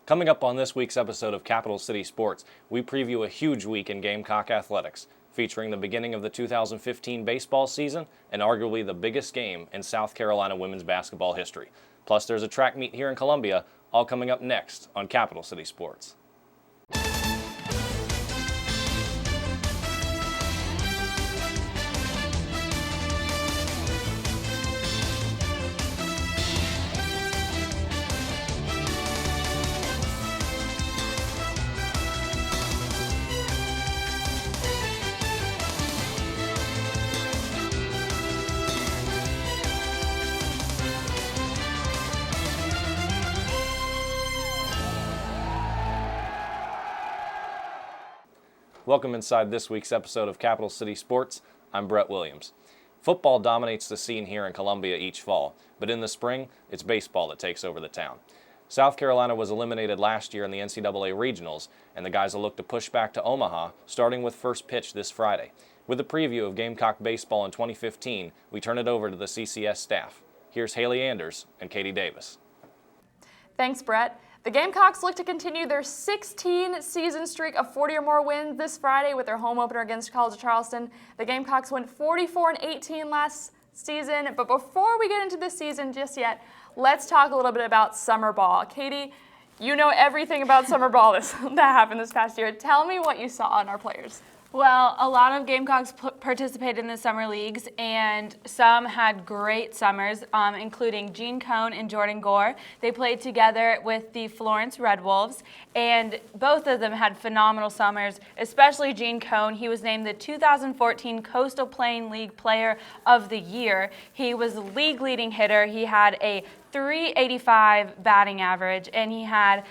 Coming up on this week's episode of Capital City Sports, we preview a huge week in Gamecock athletics, featuring the beginning of the 2015 baseball season and arguably the biggest game in South Carolina women's basketball history. Plus, there's a track meet here in Columbia, all coming up next on Capital City Sports. Welcome inside this week's episode of Capital City Sports. I'm Brett Williams. Football dominates the scene here in Columbia each fall, but in the spring, it's baseball that takes over the town. South Carolina was eliminated last year in the NCAA Regionals, and the guys will look to push back to Omaha, starting with first pitch this Friday. With a preview of Gamecock baseball in 2015, we turn it over to the CCS staff. Here's Haley Anders and Katie Davis. Thanks, Brett. The Gamecocks look to continue their 16-season streak of 40 or more wins this Friday with their home opener against College of Charleston. The Gamecocks went 44-18 last season, but before we get into this season just yet, let's talk a little bit about summer ball. Katie, you know everything about summer ball that happened this past year. Tell me what you saw in our players. Well, a lot of Gamecocks participated in the summer leagues, and some had great summers, including Gene Cohn and Jordan Gore. They played together with the Florence Red Wolves, and both of them had phenomenal summers, especially Gene Cohn. He was named the 2014 Coastal Plain League Player of the Year. He was the league leading hitter. He had a .385 batting average, and he had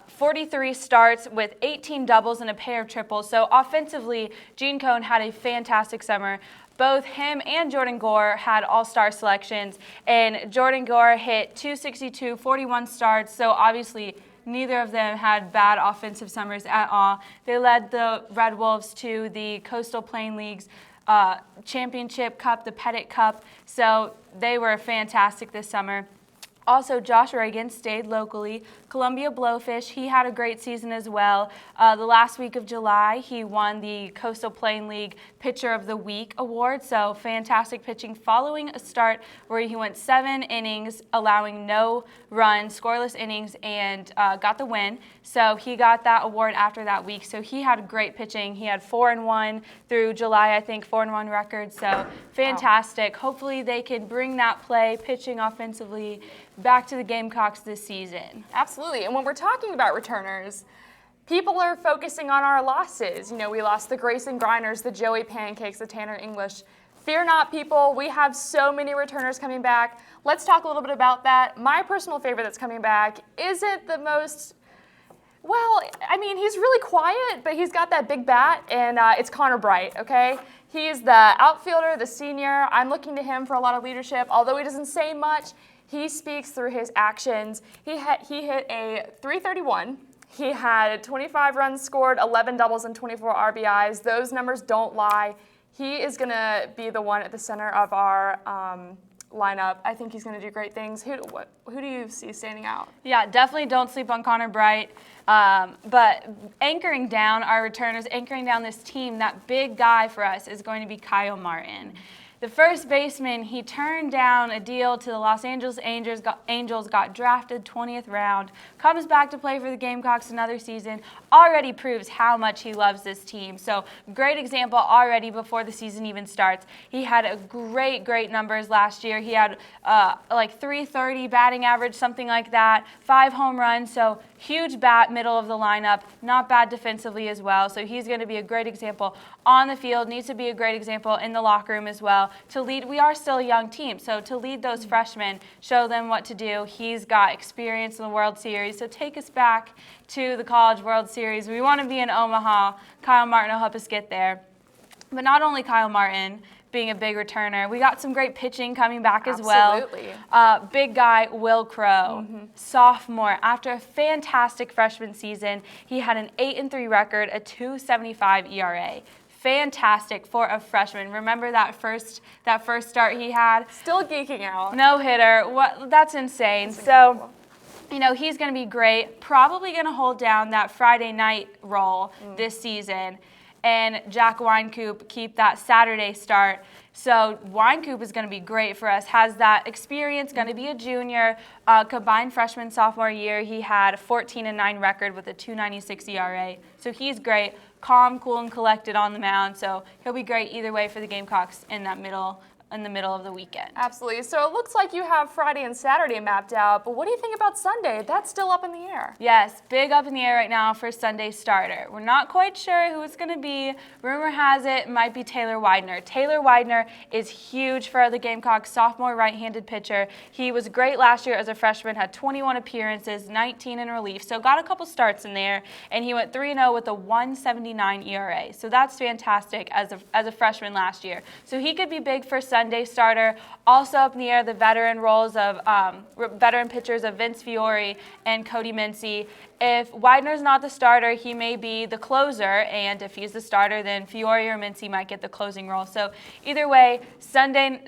43 starts with 18 doubles and a pair of triples. So offensively, Gene Cohn had a fantastic summer. Both him and Jordan Gore had all-star selections, and Jordan Gore hit .262, 41 starts, so obviously neither of them had bad offensive summers at all. They led the Red Wolves to the Coastal Plain League's Championship Cup, the Pettit Cup, so they were fantastic this summer. Also, Josh Reagan stayed locally. Columbia Blowfish, he had a great season as well. The last week of July, he won the Coastal Plain League Pitcher of the Week award, so fantastic pitching following a start where he went 7 innings, allowing no runs, scoreless innings, and got the win. So he got that award after that week, so he had great pitching. He had 4-1 through July, I think, 4-1 record, so fantastic. Wow. Hopefully they can bring that play, pitching offensively, back to the Gamecocks this season. Absolutely, and when we're talking about returners, people are focusing on our losses. You know, we lost the Grayson Grinders, the Joey Pancakes, the Tanner English. Fear not, people, we have so many returners coming back. Let's talk a little bit about that. My personal favorite that's coming back isn't the most, well, I mean, he's really quiet, but he's got that big bat, and it's Connor Bright, okay? He's the outfielder, the senior. I'm looking to him for a lot of leadership. Although he doesn't say much, he speaks through his actions. He hit a .331. He had 25 runs scored, 11 doubles, and 24 RBIs. Those numbers don't lie. He is going to be the one at the center of our lineup. I think he's going to do great things. Who do you see standing out? Yeah, definitely don't sleep on Connor Bright. But anchoring down our returners, anchoring down this team, that big guy for us is going to be Kyle Martin. The first baseman, he turned down a deal to the Los Angeles Angels, got drafted 20th round, comes back to play for the Gamecocks another season, already proves how much he loves this team. So great example already before the season even starts. He had a great numbers last year. He had like .330 batting average, something like that, 5 home runs, so huge bat, middle of the lineup, not bad defensively as well. So he's going to be a great example on the field, needs to be a great example in the locker room as well. To lead, we are still a young team, so to lead those freshmen, show them what to do. He's got experience in the World Series, so take us back to the College World Series. We want to be in Omaha. Kyle Martin will help us get there. But not only Kyle Martin being a big returner, we got some great pitching coming back as well. Absolutely. Big guy Will Crow, sophomore. After a fantastic freshman season, he had an 8-3 record, a .275 ERA. Fantastic for a freshman. Remember that first start he had? Still geeking out. No hitter. What? That's insane. So He's going to be great. Probably going to hold down that Friday night role this season. And Jack Winecoop keep that Saturday start. So Winecoop is going to be great for us. Has that experience, going to be a junior, combined freshman, sophomore year. He had a 14-9 record with a 2.96 ERA. So he's great, calm, cool, and collected on the mound. So he'll be great either way for the Gamecocks in the middle of the weekend. Absolutely. So it looks like you have Friday and Saturday mapped out, but what do you think about Sunday? That's still up in the air. Yes, big up in the air right now for Sunday starter. We're not quite sure who it's going to be. Rumor has it might be Taylor Widener. Taylor Widener is huge for the Gamecocks, sophomore right-handed pitcher. He was great last year as a freshman, had 21 appearances, 19 in relief, so got a couple starts in there, and he went 3-0 with a 1.79 ERA. So that's fantastic as a freshman last year. So he could be big for Sunday starter. Also up in the air, the veteran roles of veteran pitchers of Vince Fiore and Cody Mincy. If Widener's not the starter, he may be the closer, and if he's the starter, then Fiore or Mincy might get the closing role. So either way, Sunday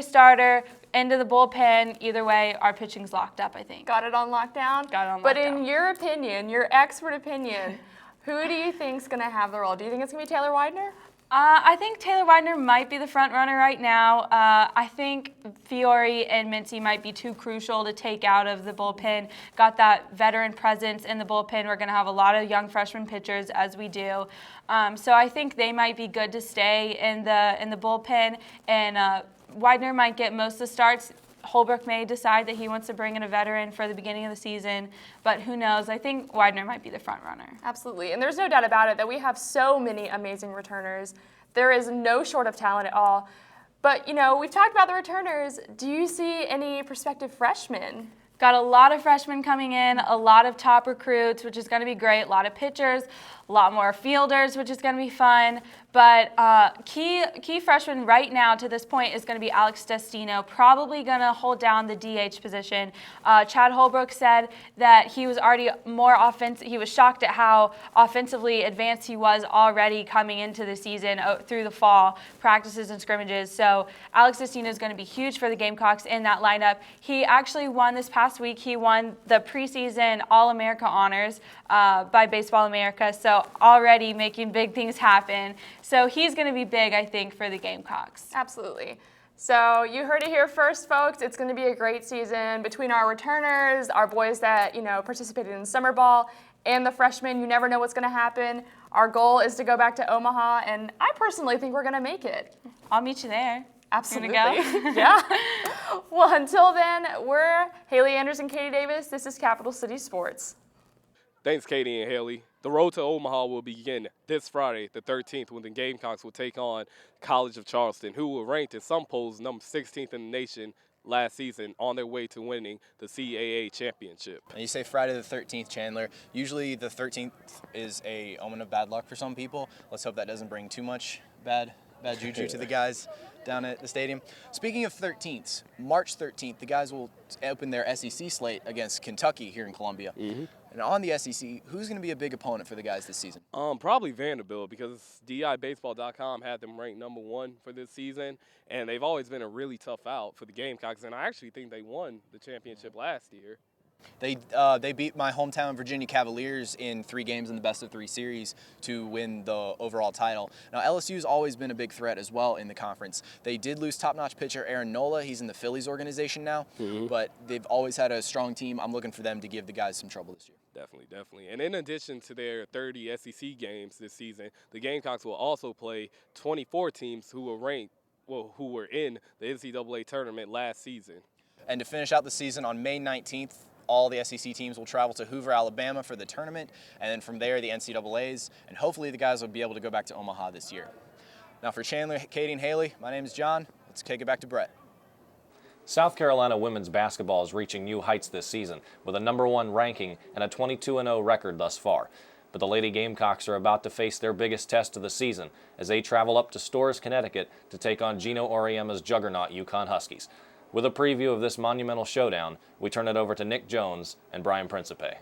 starter, into the bullpen. Either way, our pitching's locked up, I think. Got it on lockdown? Got it on lockdown. But in your opinion, your expert opinion, who do you think's going to have the role? Do you think it's going to be Taylor Widener? I think Taylor Widener might be the front runner right now. I think Fiore and Mincy might be too crucial to take out of the bullpen. Got that veteran presence in the bullpen. We're going to have a lot of young freshman pitchers, as we do. So I think they might be good to stay in the bullpen, and Widener might get most of the starts. Holbrook may decide that he wants to bring in a veteran for the beginning of the season, but who knows? I think Widener might be the front runner. Absolutely, and there's no doubt about it that we have so many amazing returners. There is no short of talent at all. But, we've talked about the returners. Do you see any prospective freshmen? Got a lot of freshmen coming in, a lot of top recruits, which is going to be great, a lot of pitchers, a lot more fielders, which is going to be fun. But key freshman right now to this point is going to be Alex Destino, probably going to hold down the DH position. Chad Holbrook said that he was already more offensive. He was shocked at how offensively advanced he was already coming into the season through the fall, practices and scrimmages. So Alex Destino is going to be huge for the Gamecocks in that lineup. He actually won this past week. He won the preseason All-America honors by Baseball America, so already making big things happen. So he's going to be big, I think, for the Gamecocks. Absolutely. So you heard it here first, folks. It's going to be a great season between our returners, our boys that participated in summer ball, and the freshmen. You never know what's going to happen. Our goal is to go back to Omaha, and I personally think we're going to make it. I'll meet you there. Absolutely. You gonna go? Yeah. Well, until then, we're Haley Anderson, Katie Davis. This is Capital City Sports. Thanks, Katie and Haley. The road to Omaha will begin this Friday, the 13th, when the Gamecocks will take on College of Charleston, who were ranked in some polls number 16th in the nation last season, on their way to winning the CAA championship. And you say Friday the 13th, Chandler. Usually the 13th is a omen of bad luck for some people. Let's hope that doesn't bring too much bad juju to the guys down at the stadium. Speaking of 13ths, March 13th, the guys will open their SEC slate against Kentucky here in Columbia. Mm-hmm. And on the SEC, who's going to be a big opponent for the guys this season? Probably Vanderbilt, because DIBaseball.com had them ranked number 1 for this season, and they've always been a really tough out for the Gamecocks, and I actually think they won the championship last year. They beat my hometown Virginia Cavaliers in 3 games in the best-of-3 series to win the overall title. Now, LSU's always been a big threat as well in the conference. They did lose top-notch pitcher Aaron Nola. He's in the Phillies organization now, but they've always had a strong team. I'm looking for them to give the guys some trouble this year. Definitely. And in addition to their 30 SEC games this season, the Gamecocks will also play 24 teams who were in the NCAA tournament last season. And to finish out the season on May 19th, all the SEC teams will travel to Hoover, Alabama for the tournament, and then from there the NCAAs, and hopefully the guys will be able to go back to Omaha this year. Now for Chandler, Katie, and Haley, my name is John. Let's take it back to Brett. South Carolina women's basketball is reaching new heights this season with a #1 ranking and a 22-0 record thus far. But the Lady Gamecocks are about to face their biggest test of the season as they travel up to Storrs, Connecticut to take on Gino Auriemma's juggernaut UConn Huskies. With a preview of this monumental showdown, we turn it over to Nick Jones and Brian Principe.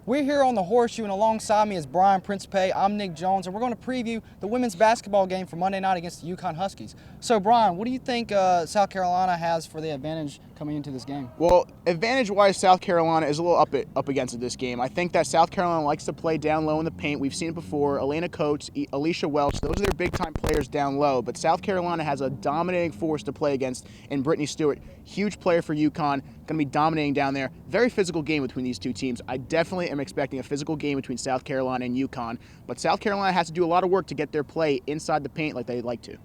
We're here on the Horseshoe, and alongside me is Brian Principe. I'm Nick Jones, and we're going to preview the women's basketball game for Monday night against the UConn Huskies. So, Brian, what do you think South Carolina has for the advantage coming into this game? Well, advantage-wise, South Carolina is a little up against it this game. I think that South Carolina likes to play down low in the paint. We've seen it before. Elena Coates, Alicia Welch, those are their big-time players down low. But South Carolina has a dominating force to play against in Brittany Stewart. Huge player for UConn, going to be dominating down there. Very physical game between these two teams. I definitely am expecting a physical game between South Carolina and UConn. But South Carolina has to do a lot of work to get their play inside the paint like they'd like to.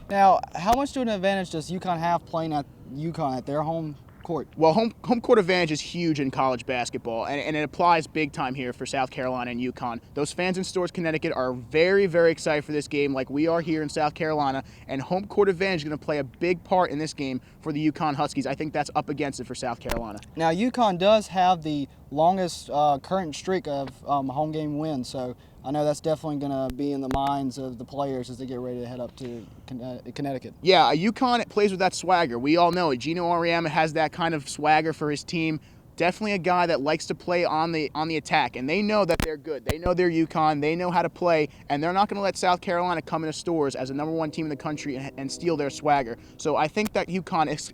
Now, how much of an advantage does UConn have playing at UConn at their home court? Well, home court advantage is huge in college basketball, and it applies big time here for South Carolina and UConn. Those fans in Storrs, Connecticut are very, very excited for this game like we are here in South Carolina, and home court advantage is going to play a big part in this game for the UConn Huskies. I think that's up against it for South Carolina. Now, UConn does have the longest current streak of home game wins, so I know that's definitely going to be in the minds of the players as they get ready to head up to Connecticut. Yeah, UConn plays with that swagger. We all know it. Gino Auriemma has that kind of swagger for his team. Definitely a guy that likes to play on the attack, and they know that they're good. They know they're UConn. They know how to play, and they're not going to let South Carolina come into Storrs as a #1 team in the country and steal their swagger. So I think that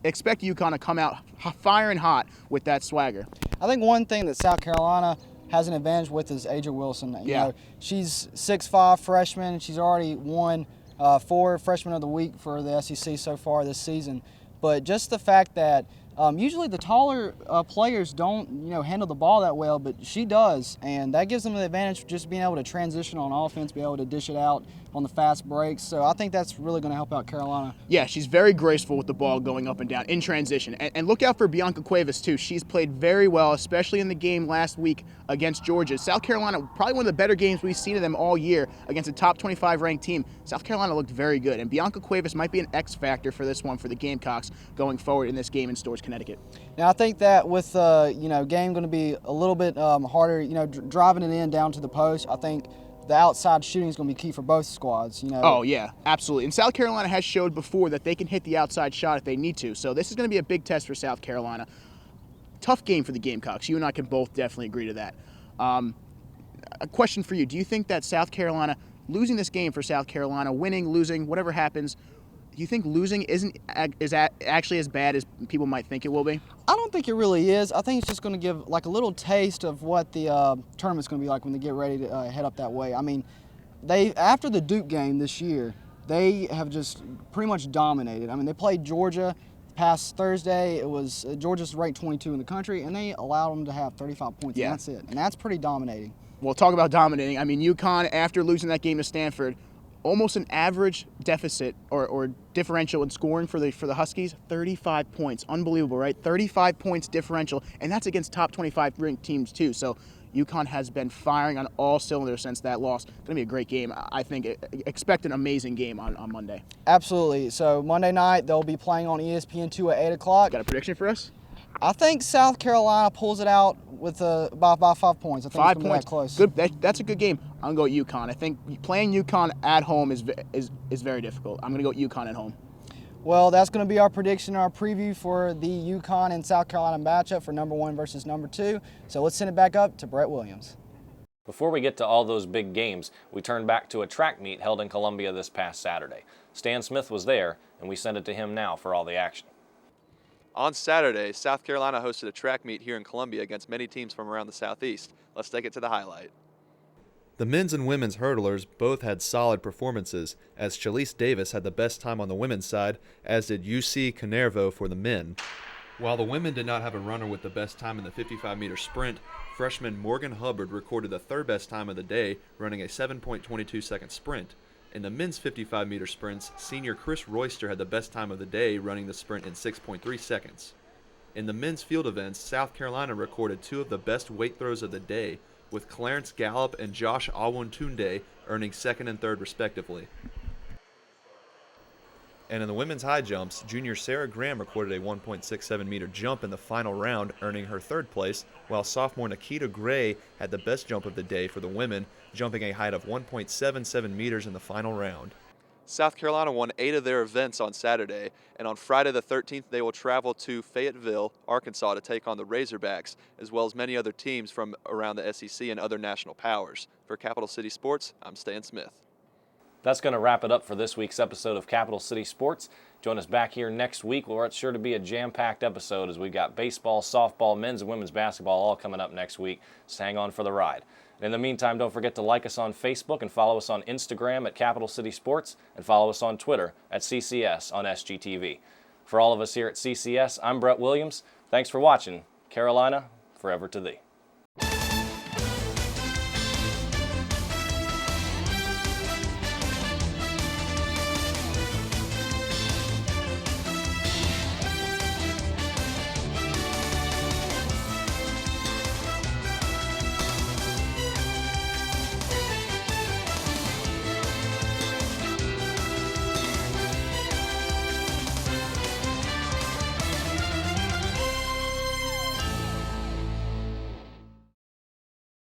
expect UConn to come out firing hot with that swagger. I think one thing that South Carolina has an advantage with is Aja Wilson. You know, she's 6'5" freshman. She's already won 4 Freshman of the Week for the SEC so far this season. But just the fact that usually the taller players don't, handle the ball that well, but she does, and that gives them the advantage of just being able to transition on offense, be able to dish it out on the fast breaks. So I think that's really going to help out Carolina. Yeah, she's very graceful with the ball going up and down in transition. And look out for Bianca Cuevas, too. She's played very well, especially in the game last week against Georgia. South Carolina, probably one of the better games we've seen of them all year against a top 25 ranked team. South Carolina looked very good, and Bianca Cuevas might be an X factor for this one for the Gamecocks going forward in this game in Storrs, Connecticut. Now, I think that with game going to be a little bit harder, driving it in down to the post, I think the outside shooting is going to be key for both squads. Oh, yeah, absolutely. And South Carolina has showed before that they can hit the outside shot if they need to. So this is going to be a big test for South Carolina. Tough game for the Gamecocks. You and I can both definitely agree to that. A question for you. Do you think that South Carolina, losing this game for South Carolina, winning, losing, whatever happens, do you think losing is actually as bad as people might think it will be? I don't think it really is. I think it's just going to give like a little taste of what the tournament's going to be like when they get ready to head up that way. I mean, after the Duke game this year, they have just pretty much dominated. I mean, they played Georgia past Thursday. It was Georgia's ranked 22 in the country, and they allowed them to have 35 points. Yeah. And that's it. And that's pretty dominating. Well, talk about dominating. I mean, UConn, after losing that game to Stanford, almost an average deficit or differential in scoring for the Huskies, 35 points. Unbelievable, right? 35 points differential, and that's against top 25 ranked teams too. So UConn has been firing on all cylinders since that loss. It's going to be a great game. I think expect an amazing game on Monday. Absolutely. So Monday night, they'll be playing on ESPN2 at 8 o'clock. Got a prediction for us? I think South Carolina pulls it out with by 5 points. I think 5 it's going points. to be that close. Good. That's a good game. I'm going to go UConn. I think playing UConn at home is very difficult. I'm going to go UConn at home. Well, that's going to be our prediction, our preview for the UConn and South Carolina matchup for #1 versus #2. So let's send it back up to Brett Williams. Before we get to all those big games, we turn back to a track meet held in Columbia this past Saturday. Stan Smith was there, and we send it to him now for all the action. On Saturday, South Carolina hosted a track meet here in Columbia against many teams from around the Southeast. Let's take it to the highlight. The men's and women's hurdlers both had solid performances, as Shalise Davis had the best time on the women's side, as did UC Canervo for the men. While the women did not have a runner with the best time in the 55-meter sprint, freshman Morgan Hubbard recorded the third best time of the day, running a 7.22-second sprint. In the men's 55-meter sprints, senior Chris Royster had the best time of the day, running the sprint in 6.3 seconds. In the men's field events, South Carolina recorded 2 of the best weight throws of the day, with Clarence Gallup and Josh Awuntunde earning 2nd and 3rd respectively. And in the women's high jumps, junior Sarah Graham recorded a 1.67-meter jump in the final round, earning her 3rd place, while sophomore Nikita Gray had the best jump of the day for the women, jumping a height of 1.77 meters in the final round. South Carolina won 8 of their events on Saturday, and on Friday the 13th they will travel to Fayetteville, Arkansas to take on the Razorbacks, as well as many other teams from around the SEC and other national powers. For Capital City Sports, I'm Stan Smith. That's going to wrap it up for this week's episode of Capital City Sports. Join us back here next week where it's sure to be a jam-packed episode as we've got baseball, softball, men's and women's basketball all coming up next week. So hang on for the ride. In the meantime, don't forget to like us on Facebook and follow us on Instagram at Capital City Sports and follow us on Twitter at CCS on SGTV. For all of us here at CCS, I'm Brett Williams. Thanks for watching. Carolina, forever to thee.